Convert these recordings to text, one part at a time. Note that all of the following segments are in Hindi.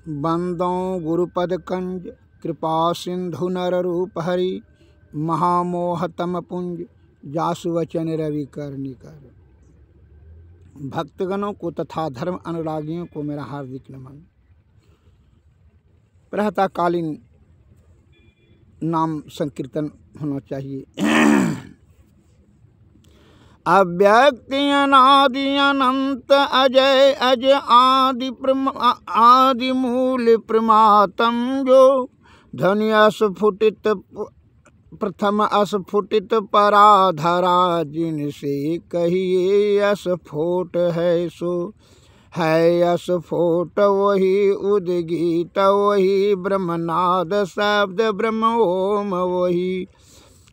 बंदों गुरुपद कंज कृपा सिंधु नर रूप हरि महामोहतम पुंज जासु वचन रवि कर निकर। भक्तगणों को तथा धर्म अनुरागियों को मेरा हार्दिक नमन। प्रातःकालीन नाम संकीर्तन होना चाहिए। अव्यक्ति अनादि अनंत अजय अज आदि मूल प्रमातम जो ध्वनि अस्फुटित प्रथम अस्फुटित पराधरा जिनसे कहिए अस्फोट है सो है अस्फोट वही उद्गीत वही ब्रह्मनाद शब्द ब्रह्म ओम वही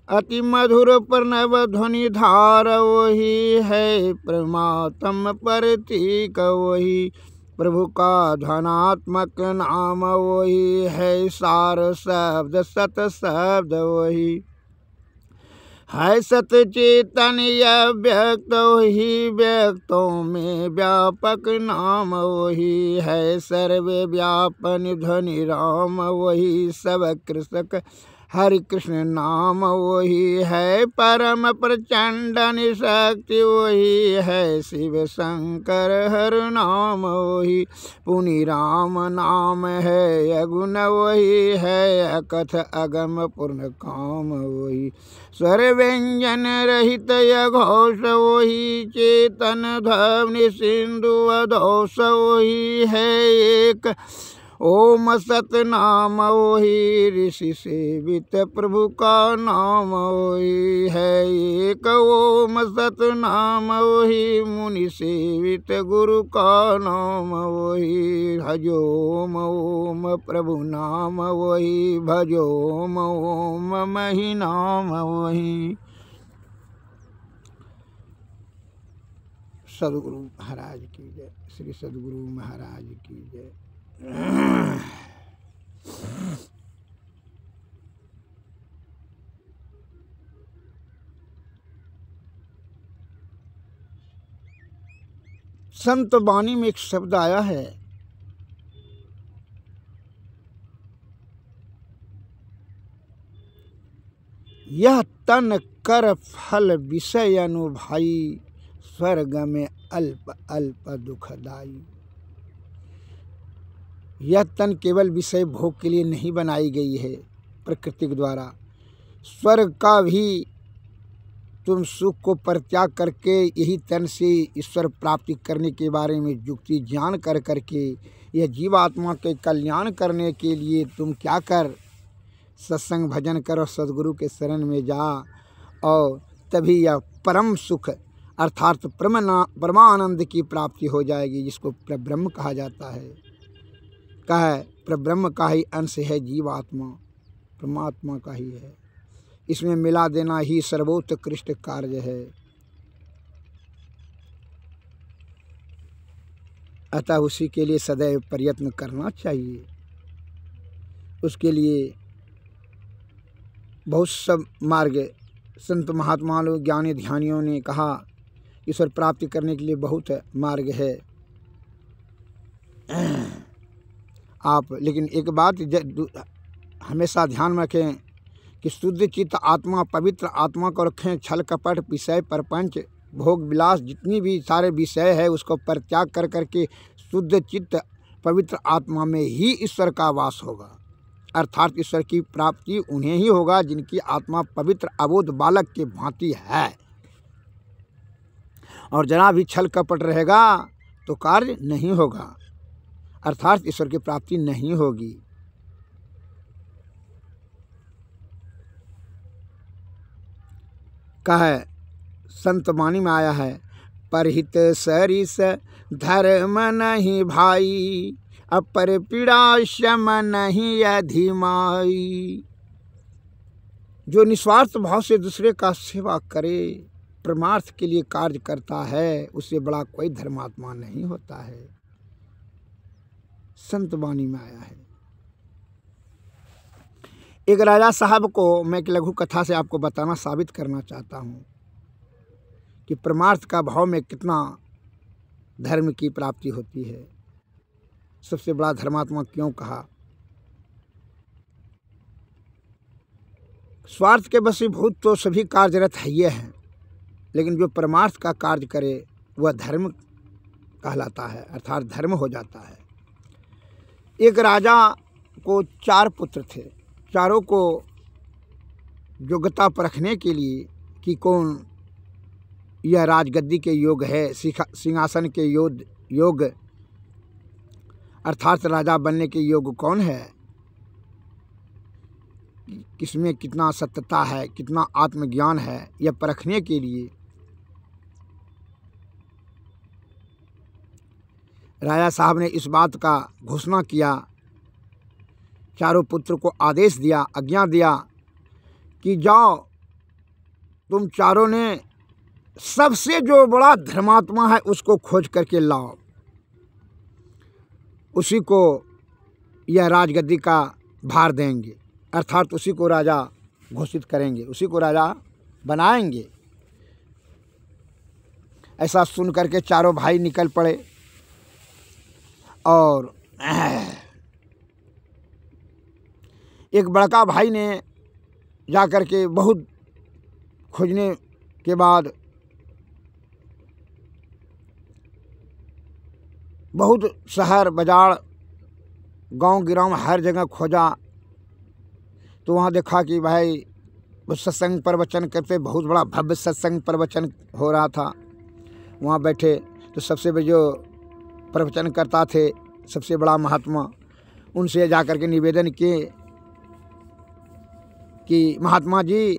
अति मधुर प्रणव ध्वनि धार वही है परमात्म प्रतीक वही प्रभु का धनात्मक नाम वही है सार शब्द सत शब्द वही है सत चैतन्य व्यक्त वही व्यक्तों में व्यापक नाम वही है सर्वे व्यापन ध्वनि राम वही सब कृषक हरि कृष्ण नाम वही है परम प्रचंड निशक्ति वही है शिव शंकर हर नाम वही पुनि राम नाम है अगुण वही है अकथ अगम पूर्ण काम वही स्वर व्यंजन रहित यघोष वही चेतन ध्वनि सिंधु अधोष वही है एक ओम सतनाम वही ऋषि सेवित प्रभु का नाम वही है एक ओम सतनाम वही मुनि सेवित गुरु का नाम वही भजोम ओम प्रभु नाम वही भजोम ओम मही नाम वही। सदगुरु महाराज की जय। श्री सदगुरु महाराज की जय। संत वाणी में एक शब्द आया है, यह तन कर फल विषय अनुभई स्वर्ग में अल्प अल्प दुखदाई। यह तन केवल विषय भोग के लिए नहीं बनाई गई है प्रकृति के द्वारा। स्वर्ग का भी तुम सुख को परित्याग करके यही तन से ईश्वर प्राप्ति करने के बारे में युक्ति ज्ञान कर करके यह जीवात्मा के कल्याण करने के लिए तुम क्या कर, सत्संग भजन कर और सद्गुरु के शरण में जा और तभी यह परम सुख अर्थात परमानंद की प्राप्ति हो जाएगी, जिसको परब्रह्म कहा जाता है। कहा परब्रह्म का ही अंश है जीवात्मा, परमात्मा का ही है। इसमें मिला देना ही सर्वोत्कृष्ट कार्य है। अतः उसी के लिए सदैव प्रयत्न करना चाहिए। उसके लिए बहुत सब मार्ग संत महात्मा लोग ज्ञानी ध्यानियों ने कहा, ईश्वर प्राप्ति करने के लिए बहुत मार्ग है। आप लेकिन एक बात हमेशा ध्यान में रखें कि शुद्ध चित्त आत्मा, पवित्र आत्मा को रखें। छल कपट विषय प्रपंच भोग विलास जितनी भी सारे विषय है उसको परित्याग कर करके शुद्ध चित्त पवित्र आत्मा में ही ईश्वर का वास होगा। अर्थात ईश्वर की प्राप्ति उन्हें ही होगा जिनकी आत्मा पवित्र अबोध बालक के भांति है। और जरा भी छल कपट रहेगा तो कार्य नहीं होगा, अर्थात ईश्वर की प्राप्ति नहीं होगी। कहे संत वाणी में आया है, परहित सरिस धर्म नहीं भाई अपर पीड़ा शम नहीं अधिमाई। जो निस्वार्थ भाव से दूसरे का सेवा करे, परमार्थ के लिए कार्य करता है, उससे बड़ा कोई धर्मात्मा नहीं होता है। संत वाणी में आया है। एक राजा साहब को मैं एक लघु कथा से आपको बताना साबित करना चाहता हूँ कि परमार्थ का भाव में कितना धर्म की प्राप्ति होती है। सबसे बड़ा धर्मात्मा क्यों कहा? स्वार्थ के वशीभूत तो सभी कार्यरत है ये हैं, लेकिन जो परमार्थ का कार्य करे वह धर्म कहलाता है, अर्थात धर्म हो जाता है। एक राजा को 4 पुत्र थे। चारों को योग्यता परखने के लिए कि कौन यह राजगद्दी के योग है, सिंहासन के योग अर्थात राजा बनने के योग कौन है, किसमें कितना सत्यता है, कितना आत्मज्ञान है, यह परखने के लिए राजा साहब ने इस बात का घोषणा किया। चारों पुत्र को आदेश दिया, आज्ञा दिया कि जाओ तुम चारों ने सबसे जो बड़ा धर्मात्मा है उसको खोज करके लाओ, उसी को यह राजगद्दी का भार देंगे, अर्थात उसी को राजा घोषित करेंगे, उसी को राजा बनाएंगे। ऐसा सुन करके चारों भाई निकल पड़े और एक बड़का भाई ने जा कर के बहुत खोजने के बाद बहुत शहर बाजार गांव गिराव हर जगह खोजा, तो वहाँ देखा कि भाई वो सत्संग प्रवचन करते, बहुत बड़ा भव्य सत्संग प्रवचन हो रहा था। वहाँ बैठे तो सबसे बड़े जो प्रवचन करता थे, सबसे बड़ा महात्मा, उनसे जाकर के निवेदन किए कि महात्मा जी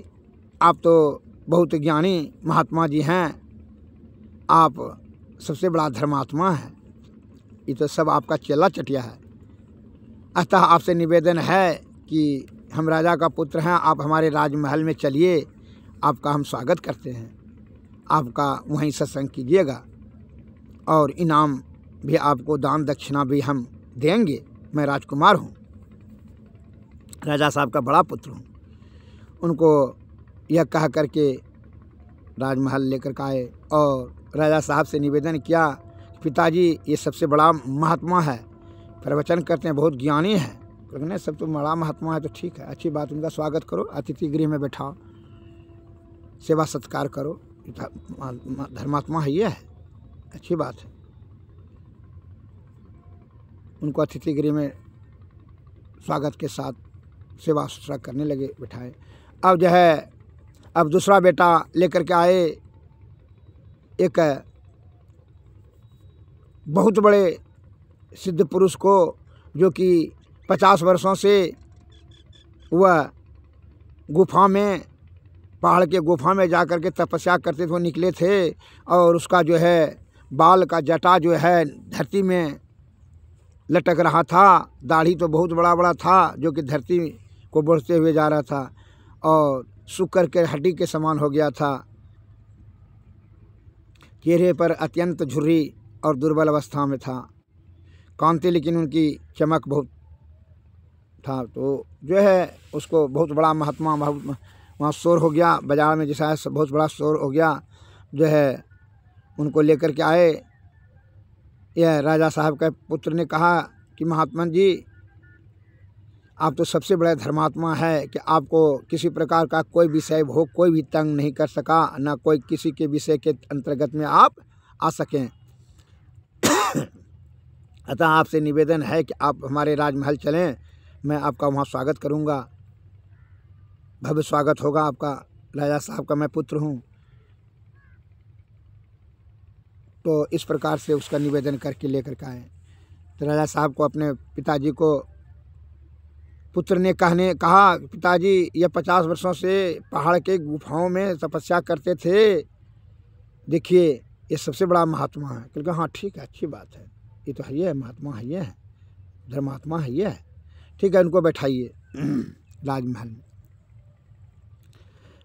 आप तो बहुत ज्ञानी महात्मा जी हैं, आप सबसे बड़ा धर्मात्मा है, ये तो सब आपका चेला चटिया है, अतः आपसे निवेदन है कि हम राजा का पुत्र हैं, आप हमारे राजमहल में चलिए, आपका हम स्वागत करते हैं, आपका वहीं सत्संग कीजिएगा और इनाम भी आपको, दान दक्षिणा भी हम देंगे, मैं राजकुमार हूँ, राजा साहब का बड़ा पुत्र हूँ। उनको यह कह करके राजमहल लेकर के आए और राजा साहब से निवेदन किया, पिताजी ये सबसे बड़ा महात्मा है, प्रवचन करते हैं, बहुत ज्ञानी है। क्योंकि नहीं, सब तो बड़ा महात्मा है तो ठीक है, अच्छी बात, उनका स्वागत करो, अतिथि गृह में बैठाओ, सेवा सत्कार करो, धर्मात्मा है ये है, अच्छी बात है। उनको अतिथि गृह में स्वागत के साथ सेवा सुश्रा करने लगे, बिठाए। अब जो है, अब दूसरा बेटा लेकर के आए, एक बहुत बड़े सिद्ध पुरुष को, जो कि 50 वर्षों से वह गुफा में, पहाड़ के गुफा में जा कर के तपस्या करते थे, वो निकले थे और उसका जो है बाल का जटा जो है धरती में लटक रहा था, दाढ़ी तो बहुत बड़ा बड़ा था जो कि धरती को बढ़ते हुए जा रहा था और सूख कर के हड्डी के समान हो गया था, चेहरे पर अत्यंत झुर्री और दुर्बल अवस्था में था, कांति लेकिन उनकी चमक बहुत था। तो जो है उसको बहुत बड़ा महात्मा, वहाँ शोर हो गया बाजार में, जैसा है बहुत बड़ा शोर हो गया, जो है उनको लेकर के आए। यह राजा साहब के पुत्र ने कहा कि महात्मा जी आप तो सबसे बड़े धर्मात्मा है कि आपको किसी प्रकार का कोई विषय भोग कोई भी तंग नहीं कर सका, ना कोई किसी के विषय के अंतर्गत में आप आ सकें। अतः आपसे निवेदन है कि आप हमारे राजमहल चलें, मैं आपका वहाँ स्वागत करूँगा, भव्य स्वागत होगा आपका, राजा साहब का मैं पुत्र हूँ। तो इस प्रकार से उसका निवेदन करके लेकर के आए। तो राजा साहब को अपने पिताजी को पुत्र ने कहा पिताजी ये 50 वर्षों से पहाड़ के गुफाओं में तपस्या करते थे, देखिए ये सबसे बड़ा महात्मा है। क्योंकि हाँ ठीक है, अच्छी बात है, ये तो है, ये महात्मा है, ये है धर्मात्मा है, ये है, ठीक है, उनको बैठाइए राजमहल में।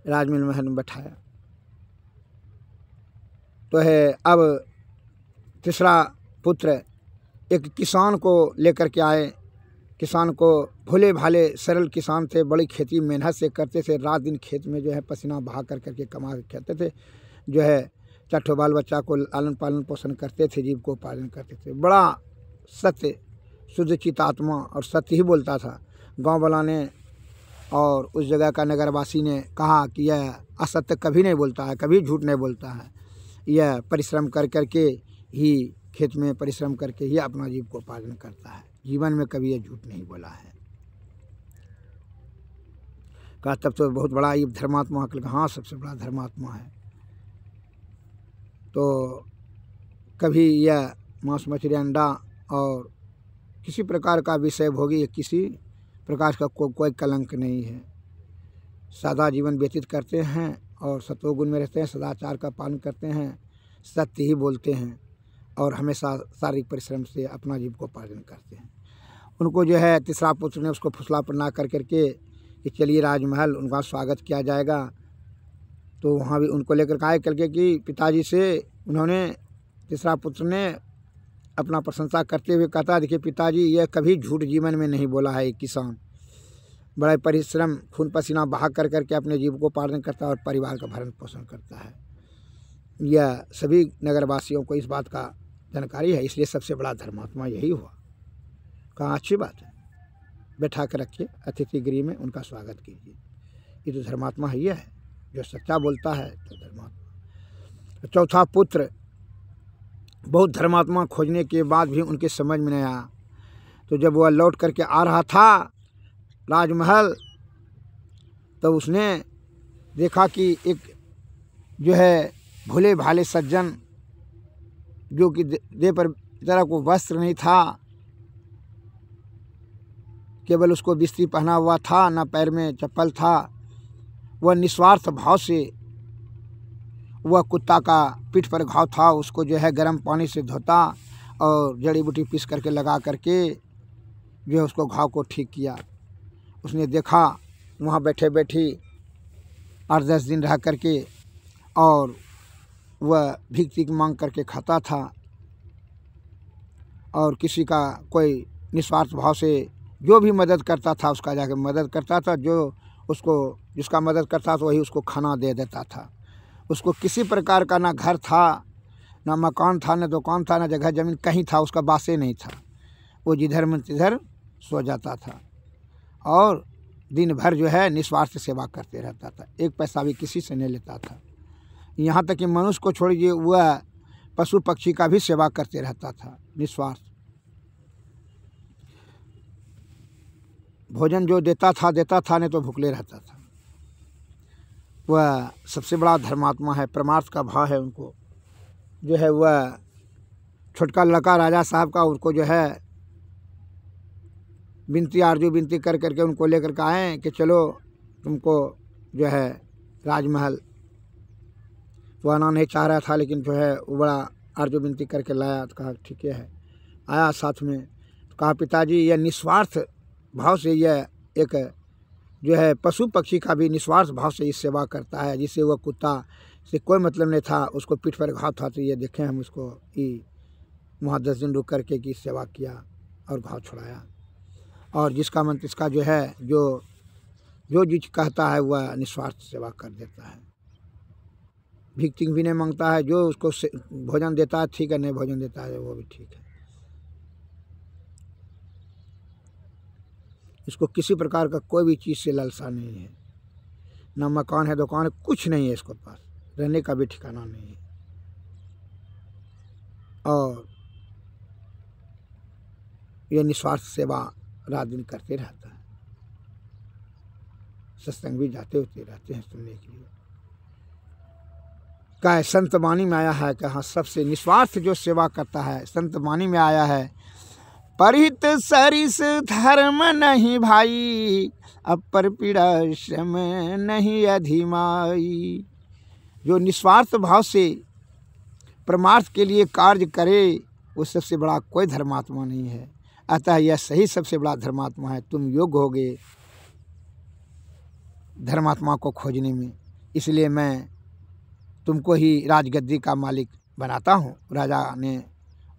राजमहल में बैठाया तो है। अब तीसरा पुत्र एक किसान को लेकर के आए। किसान को भोले भाले सरल किसान थे, बड़ी खेती मेहनत से करते थे, रात दिन खेत में जो है पसीना बहा कर करके कमा के खाते थे, जो है 4 बाल बच्चा को लालन पालन पोषण करते थे, जीव को पालन करते थे, बड़ा सत्य शुद्ध चितात्मा और सत्य ही बोलता था। गांव वाला ने और उस जगह का नगरवासी ने कहा कि यह असत्य कभी नहीं बोलता है, कभी झूठ नहीं बोलता है, यह परिश्रम कर करके ही खेत में परिश्रम करके ही अपना जीविकोपार्जन करता है, जीवन में कभी यह झूठ नहीं बोला है। कहा तब तो बहुत बड़ा ये धर्मात्मा। हाँ, सबसे बड़ा धर्मात्मा है। तो कभी यह मांस मछली अंडा और किसी प्रकार का विषय भोगी, किसी प्रकार का कोई कलंक नहीं है। सादा जीवन व्यतीत करते हैं और सत्वगुण में रहते हैं, सदाचार का पालन करते हैं, सत्य ही बोलते हैं और हमेशा शारीरिक परिश्रम से अपना जीविकोपार्जन करते हैं। उनको जो है तीसरा पुत्र ने उसको फुसला ना कर करके कि चलिए राजमहल, उनका स्वागत किया जाएगा। तो वहाँ भी उनको लेकर के आए करके कि पिताजी से उन्होंने, तीसरा पुत्र ने अपना प्रशंसा करते हुए कहता, देखिए पिताजी, यह कभी झूठ जीवन में नहीं बोला है। एक किसान बड़ा परिश्रम खून पसीना बहा कर करके अपने जीविकोपार्जन करता है और परिवार का भरण पोषण करता है। यह सभी नगरवासियों को इस बात का जानकारी है, इसलिए सबसे बड़ा धर्मात्मा यही हुआ। कहाँ अच्छी बात है, बैठा कर रखिए अतिथि गृह में, उनका स्वागत कीजिए। ये तो धर्मात्मा ही है, जो सच्चा बोलता है तो धर्मात्मा। चौथा पुत्र बहुत धर्मात्मा खोजने के बाद भी उनके समझ में नहीं आया। तो जब वह लौट करके आ रहा था राजमहल, तो उसने देखा कि एक जो है भोले भाले सज्जन, जो कि देह पर जरा को वस्त्र नहीं था, केवल उसको बिस्त्री पहना हुआ था, ना पैर में चप्पल था, वह निस्वार्थ भाव से, वह कुत्ता का पीठ पर घाव था, उसको जो है गर्म पानी से धोता और जड़ी बूटी पीस करके लगा करके जो है उसको घाव को ठीक किया। उसने देखा वहाँ बैठे बैठी 8-10 दिन रह करके और वह भीख तीख मांग करके खाता था और किसी का कोई निस्वार्थ भाव से जो भी मदद करता था उसका जाकर मदद करता था, जो उसको जिसका मदद करता था वही उसको खाना दे देता था। उसको किसी प्रकार का ना घर था, ना मकान था, ना दुकान था, ना जगह ज़मीन कहीं था, उसका बासे नहीं था। वो जिधर मन तिधर सो जाता था और दिन भर जो है निस्वार्थ सेवा करते रहता था, एक पैसा भी किसी से नहीं लेता था। यहाँ तक कि मनुष्य को छोड़िए, वह पशु पक्षी का भी सेवा करते रहता था निस्वार्थ। भोजन जो देता था, नहीं तो भूखले रहता था। वह सबसे बड़ा धर्मात्मा है, परमार्थ का भाव है उनको। जो है वह छोटका लड़का राजा साहब का, उसको जो है विनती आरजू विनती कर करके उनको लेकर के आए कि चलो तुमको जो है राजमहल। वो आना नहीं चाह रहा था, लेकिन जो है वो बड़ा आरजू विनती करके लाया। तो कहा ठीक है, आया साथ में। तो कहा पिताजी, यह निस्वार्थ भाव से यह एक जो है पशु पक्षी का भी निस्वार्थ भाव से इस सेवा करता है। जिससे वह कुत्ता से कोई मतलब नहीं था, उसको पीठ पर घाव था, तो ये देखें हम उसको वहाँ 10 दिन रुक करके की सेवा किया और घाव छुड़ाया। और जिसका मन तिसका जो है जो चीज कहता है वह निस्वार्थ सेवा कर देता है। भीख तीख भी नहीं मांगता है, जो उसको भोजन देता है ठीक है, नहीं भोजन देता है वो भी ठीक है। इसको किसी प्रकार का कोई भी चीज़ से लालसा नहीं है, ना मकान है, दुकान है, कुछ नहीं है इसको पास, रहने का भी ठिकाना नहीं है। और यह निस्वार्थ सेवा रात दिन करते रहता है। सत्संग भी जाते होते रहते हैं सुनने के लिए। क्या संत वाणी में आया है कि हाँ, सबसे निस्वार्थ जो सेवा करता है, संत वाणी में आया है, परित सरिस धर्म नहीं भाई, अपर पीड़ा श्रम नहीं अधिमाई। जो निस्वार्थ भाव से परमार्थ के लिए कार्य करे, वो सबसे बड़ा कोई धर्मात्मा नहीं है। अतः यह सही सबसे बड़ा धर्मात्मा है। तुम योग्य होगे धर्मात्मा को खोजने में, इसलिए मैं तुमको ही राजगद्दी का मालिक बनाता हूँ। राजा ने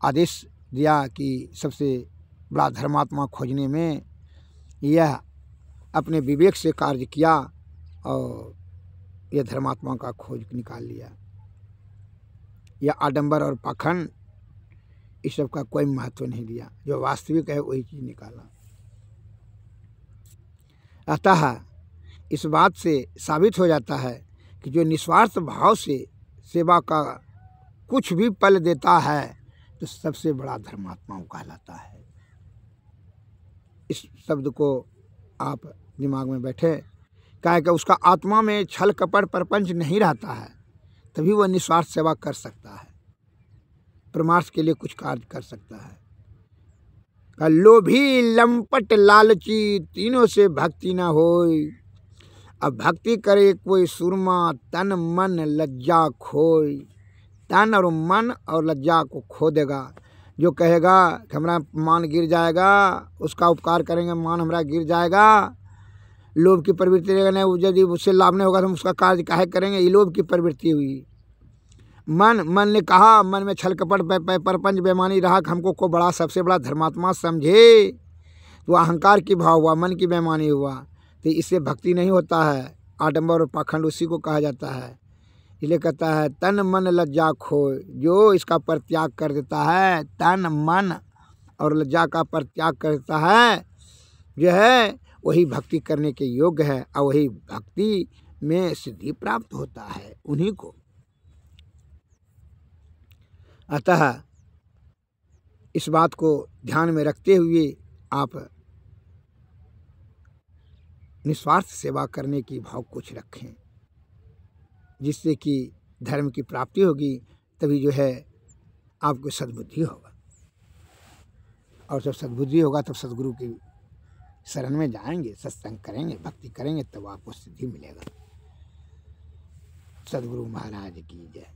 आदेश दिया कि सबसे बड़ा धर्मात्मा खोजने में यह अपने विवेक से कार्य किया और यह धर्मात्मा का खोज निकाल लिया। यह आडंबर और पाखंड इस सब का कोई महत्व नहीं दिया, जो वास्तविक है वही चीज़ निकाला। अतः इस बात से साबित हो जाता है कि जो निस्वार्थ भाव से सेवा का कुछ भी पल देता है तो सबसे बड़ा धर्मात्मा कहलाता है। इस शब्द को आप दिमाग में बैठे, क्या है कि उसका आत्मा में छल कपट प्रपंच नहीं रहता है, तभी वह निस्वार्थ सेवा कर सकता है, परमार्थ के लिए कुछ कार्य कर सकता है। लोभी लंपट लालची तीनों से भक्ति न होय, अब भक्ति करे कोई सुरमा तन मन लज्जा खोय। तन और मन और लज्जा को खो देगा। जो कहेगा कि हमारा मान गिर जाएगा, उसका उपकार करेंगे मान हमारा गिर जाएगा, लोभ की प्रवृत्ति रहेगा, नहीं यदि उससे लाभ नहीं होगा तो हम उसका कार्य काहे करेंगे, ये लोभ की प्रवृत्ति हुई। मन ने कहा, मन में छल कपट परपंच बेमानी रहा कि हमको को बड़ा सबसे बड़ा धर्मात्मा समझे, तो अहंकार की भाव हुआ, मन की बेमानी हुआ, तो इससे भक्ति नहीं होता है। आडंबर और पाखंड उसी को कहा जाता है। इसलिए कहता है तन मन लज्जा खोय, जो इसका परित्याग कर देता है, तन मन और लज्जा का परित्याग करता है, जो है वही भक्ति करने के योग्य है, और वही भक्ति में सिद्धि प्राप्त होता है उन्हीं को। अतः इस बात को ध्यान में रखते हुए आप निस्वार्थ सेवा करने की भाव कुछ रखें, जिससे कि धर्म की प्राप्ति होगी, तभी जो है आपको सद्बुद्धि होगा, और जब सद्बुद्धि होगा तब सद्गुरु की शरण में जाएंगे, सत्संग करेंगे, भक्ति करेंगे, तब आपको सिद्धि मिलेगा। सद्गुरु महाराज की जय।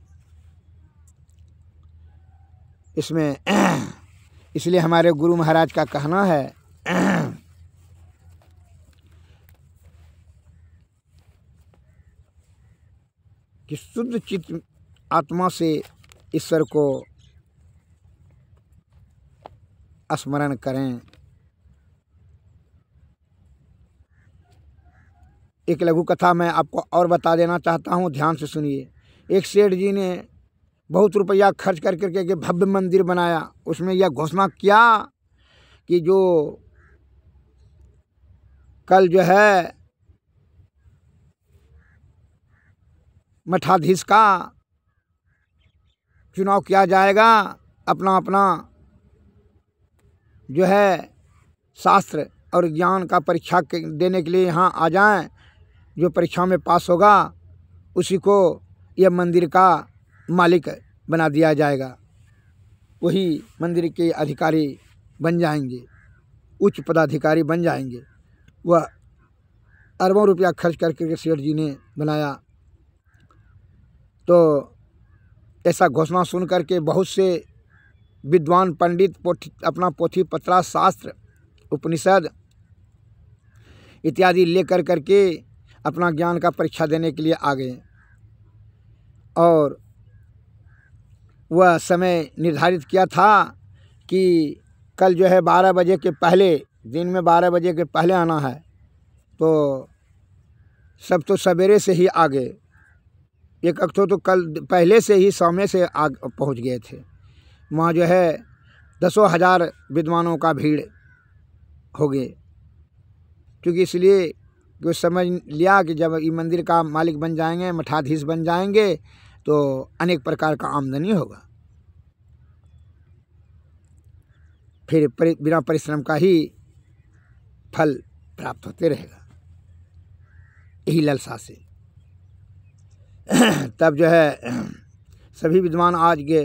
इसमें इसलिए हमारे गुरु महाराज का कहना है कि शुद्ध चित्त आत्मा से ईश्वर को स्मरण करें। एक लघु कथा मैं आपको और बता देना चाहता हूँ, ध्यान से सुनिए। एक सेठ जी ने बहुत रुपया खर्च कर करके के भव्य मंदिर बनाया। उसमें यह घोषणा किया कि जो कल जो है मठाधीश का चुनाव किया जाएगा, अपना अपना जो है शास्त्र और ज्ञान का परीक्षा देने के लिए यहाँ आ जाएं। जो परीक्षा में पास होगा उसी को यह मंदिर का मालिक बना दिया जाएगा, वही मंदिर के अधिकारी बन जाएंगे, उच्च पदाधिकारी बन जाएंगे। वह अरबों रुपया खर्च करके सेठ जी ने बनाया। तो ऐसा घोषणा सुन करके बहुत से विद्वान पंडित अपना पोथी पत्रा शास्त्र उपनिषद इत्यादि लेकर करके अपना ज्ञान का परीक्षा देने के लिए आ गए, और वह समय निर्धारित किया था कि कल जो है 12 बजे के पहले, दिन में 12 बजे के पहले आना है। तो सब तो सवेरे से ही आ गए, एक तो कल पहले से ही समय से पहुंच गए थे। वहाँ जो है 10,000 विद्वानों का भीड़ हो गए, क्योंकि इसलिए कि समझ लिया कि जब ये मंदिर का मालिक बन जाएंगे, मठाधीश बन जाएंगे, तो अनेक प्रकार का आमदनी होगा, फिर बिना परिश्रम का ही फल प्राप्त होते रहेगा, यही लालसा से। तब जो है सभी विद्वान आज गए,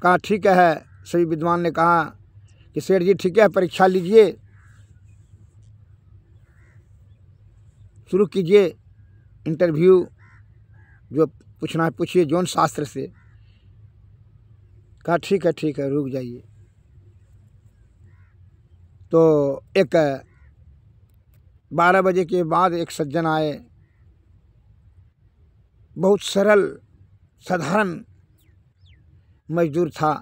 कहा ठीक है। सभी विद्वान ने कहा कि सेठ जी ठीक है, परीक्षा लीजिए, शुरू कीजिए इंटरव्यू, जो पूछना है पूछिए जौन शास्त्र से। कहा ठीक है रुक जाइए। तो 12 बजे के बाद एक सज्जन आए, बहुत सरल साधारण मजदूर था।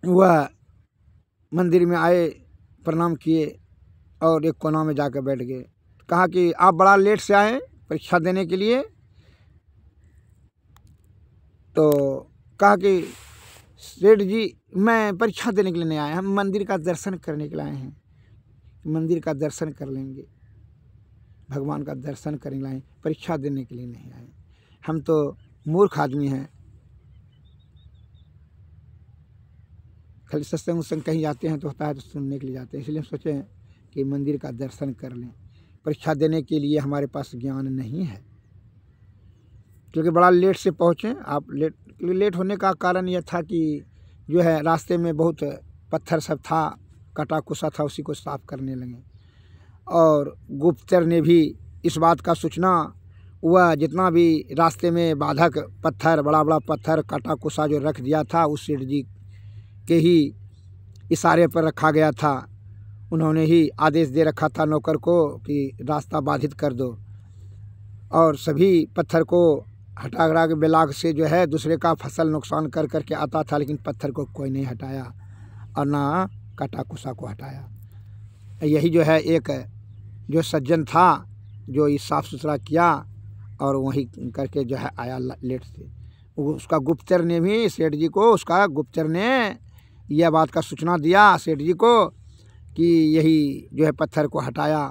वह मंदिर में आए, प्रणाम किए और एक कोना में जाकर बैठ गए। कहा कि आप बड़ा लेट से आए परीक्षा देने के लिए। तो कहा कि सेठ जी मैं परीक्षा देने के लिए नहीं आया, हम मंदिर का दर्शन करने के लिए आए हैं, मंदिर का दर्शन कर लेंगे, भगवान का दर्शन करने के लिए आए, परीक्षा देने के लिए नहीं आए, हम तो मूर्ख आदमी हैं, खाली सत्संग उत्संग कहीं जाते हैं तो होता है तो सुनने के लिए जाते हैं, इसलिए हम सोचे कि मंदिर का दर्शन कर लें। परीक्षा देने के लिए हमारे पास ज्ञान नहीं है, क्योंकि बड़ा लेट से पहुँचे आप। लेट होने का कारण यह था कि जो है रास्ते में बहुत पत्थर सब था, कटा कुसा था, उसी को साफ करने लगे। और गुप्तचर ने भी इस बात का सूचना, वह जितना भी रास्ते में बाधक पत्थर, बड़ा बड़ा पत्थर कटा कुसा जो रख दिया था, उस सेठ जी के ही इशारे पर रखा गया था। उन्होंने ही आदेश दे रखा था नौकर को कि रास्ता बाधित कर दो, और सभी पत्थर को हटा हटा के बेलाग से जो है दूसरे का फसल नुकसान कर करके आता था, लेकिन पत्थर को कोई नहीं हटाया और ना कटा कुसा को हटाया। यही जो है एक जो सज्जन था जो ये साफ़ सुथरा किया और वही करके जो है आया लेट से। उसका गुप्तचर ने भी सेठ जी को, उसका गुप्तचर ने यह बात का सूचना दिया सेठ जी को कि यही जो है पत्थर को हटाया।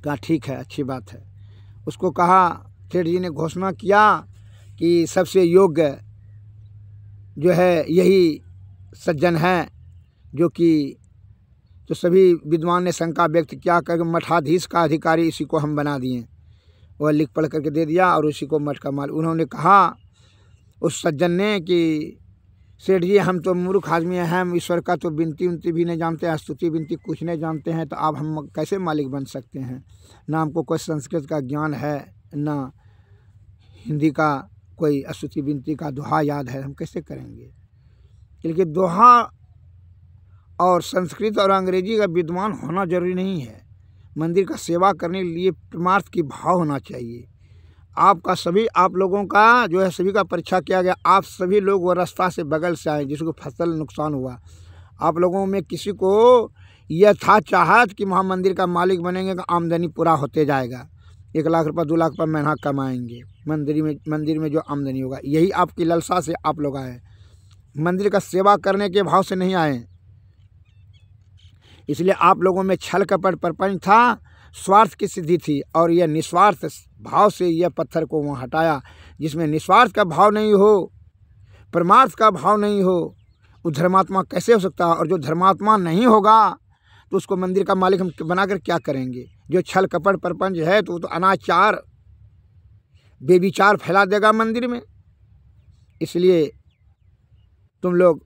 कहा ठीक है, अच्छी बात है। उसको कहा, सेठ जी ने घोषणा किया कि सबसे योग्य जो है यही सज्जन है, जो कि तो सभी विद्वान ने शंका व्यक्त किया करके मठाधीश का अधिकारी इसी को हम बना दिए। वह लिख पढ़ करके दे दिया और उसी को मठ का माल। उन्होंने कहा उस सज्जन ने कि सेठ जी हम तो मूर्ख आदमी हैं, हम ईश्वर का तो विनती उनती भी नहीं जानते हैं, स्तुति विनती कुछ नहीं जानते हैं, तो आप हम कैसे मालिक बन सकते हैं। ना हमको कोई संस्कृत का ज्ञान है, ना हिंदी का कोई स्तुति विनती का दोहा याद है, हम कैसे करेंगे। क्योंकि दोहा और संस्कृत और अंग्रेजी का विद्वान होना जरूरी नहीं है। मंदिर का सेवा करने के लिए परमार्थ की भाव होना चाहिए। आपका सभी आप लोगों का जो है सभी का परीक्षा किया गया, आप सभी लोग वो रास्ता से बगल से आए जिसको फसल नुकसान हुआ। आप लोगों में किसी को यह था चाहत कि वहाँ मंदिर का मालिक बनेंगे, आमदनी पूरा होते जाएगा, 1 लाख रुपये 2 लाख रुपये महीना कमाएंगे मंदिर में जो आमदनी होगा, यही आपकी लालसा से आप लोग आए। मंदिर का सेवा करने के भाव से नहीं आए। इसलिए आप लोगों में छल कपट प्रपंच था, स्वार्थ की सिद्धि थी, और यह निस्वार्थ भाव से यह पत्थर को वहाँ हटाया। जिसमें निस्वार्थ का भाव नहीं हो, परमार्थ का भाव नहीं हो, वो धर्मात्मा कैसे हो सकता है। और जो धर्मात्मा नहीं होगा तो उसको मंदिर का मालिक हम बनाकर क्या करेंगे। जो छल कपट प्रपंच है तो वो तो अनाचार बेविचार फैला देगा मंदिर में। इसलिए तुम लोग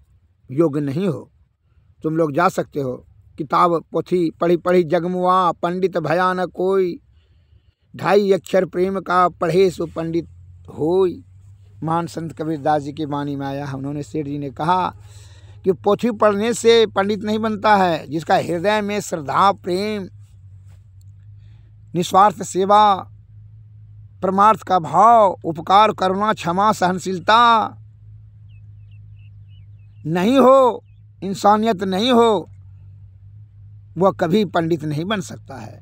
योग्य नहीं हो। तुम लोग जा सकते हो, किताब पोथी पढ़ी पढ़ी जगमुआ, पंडित भया न कोई, 2.5 अक्षर प्रेम का पढ़े सो पंडित होई। महान संत कबीरदास जी की वाणी में आया है। उन्होंने सेठ जी ने कहा कि पोथी पढ़ने से पंडित नहीं बनता है, जिसका हृदय में श्रद्धा प्रेम निस्वार्थ सेवा परमार्थ का भाव उपकार करुणा क्षमा सहनशीलता नहीं हो, इंसानियत नहीं हो, वह कभी पंडित नहीं बन सकता है।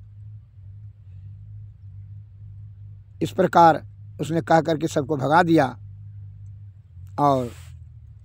इस प्रकार उसने कह करके सबको भगा दिया और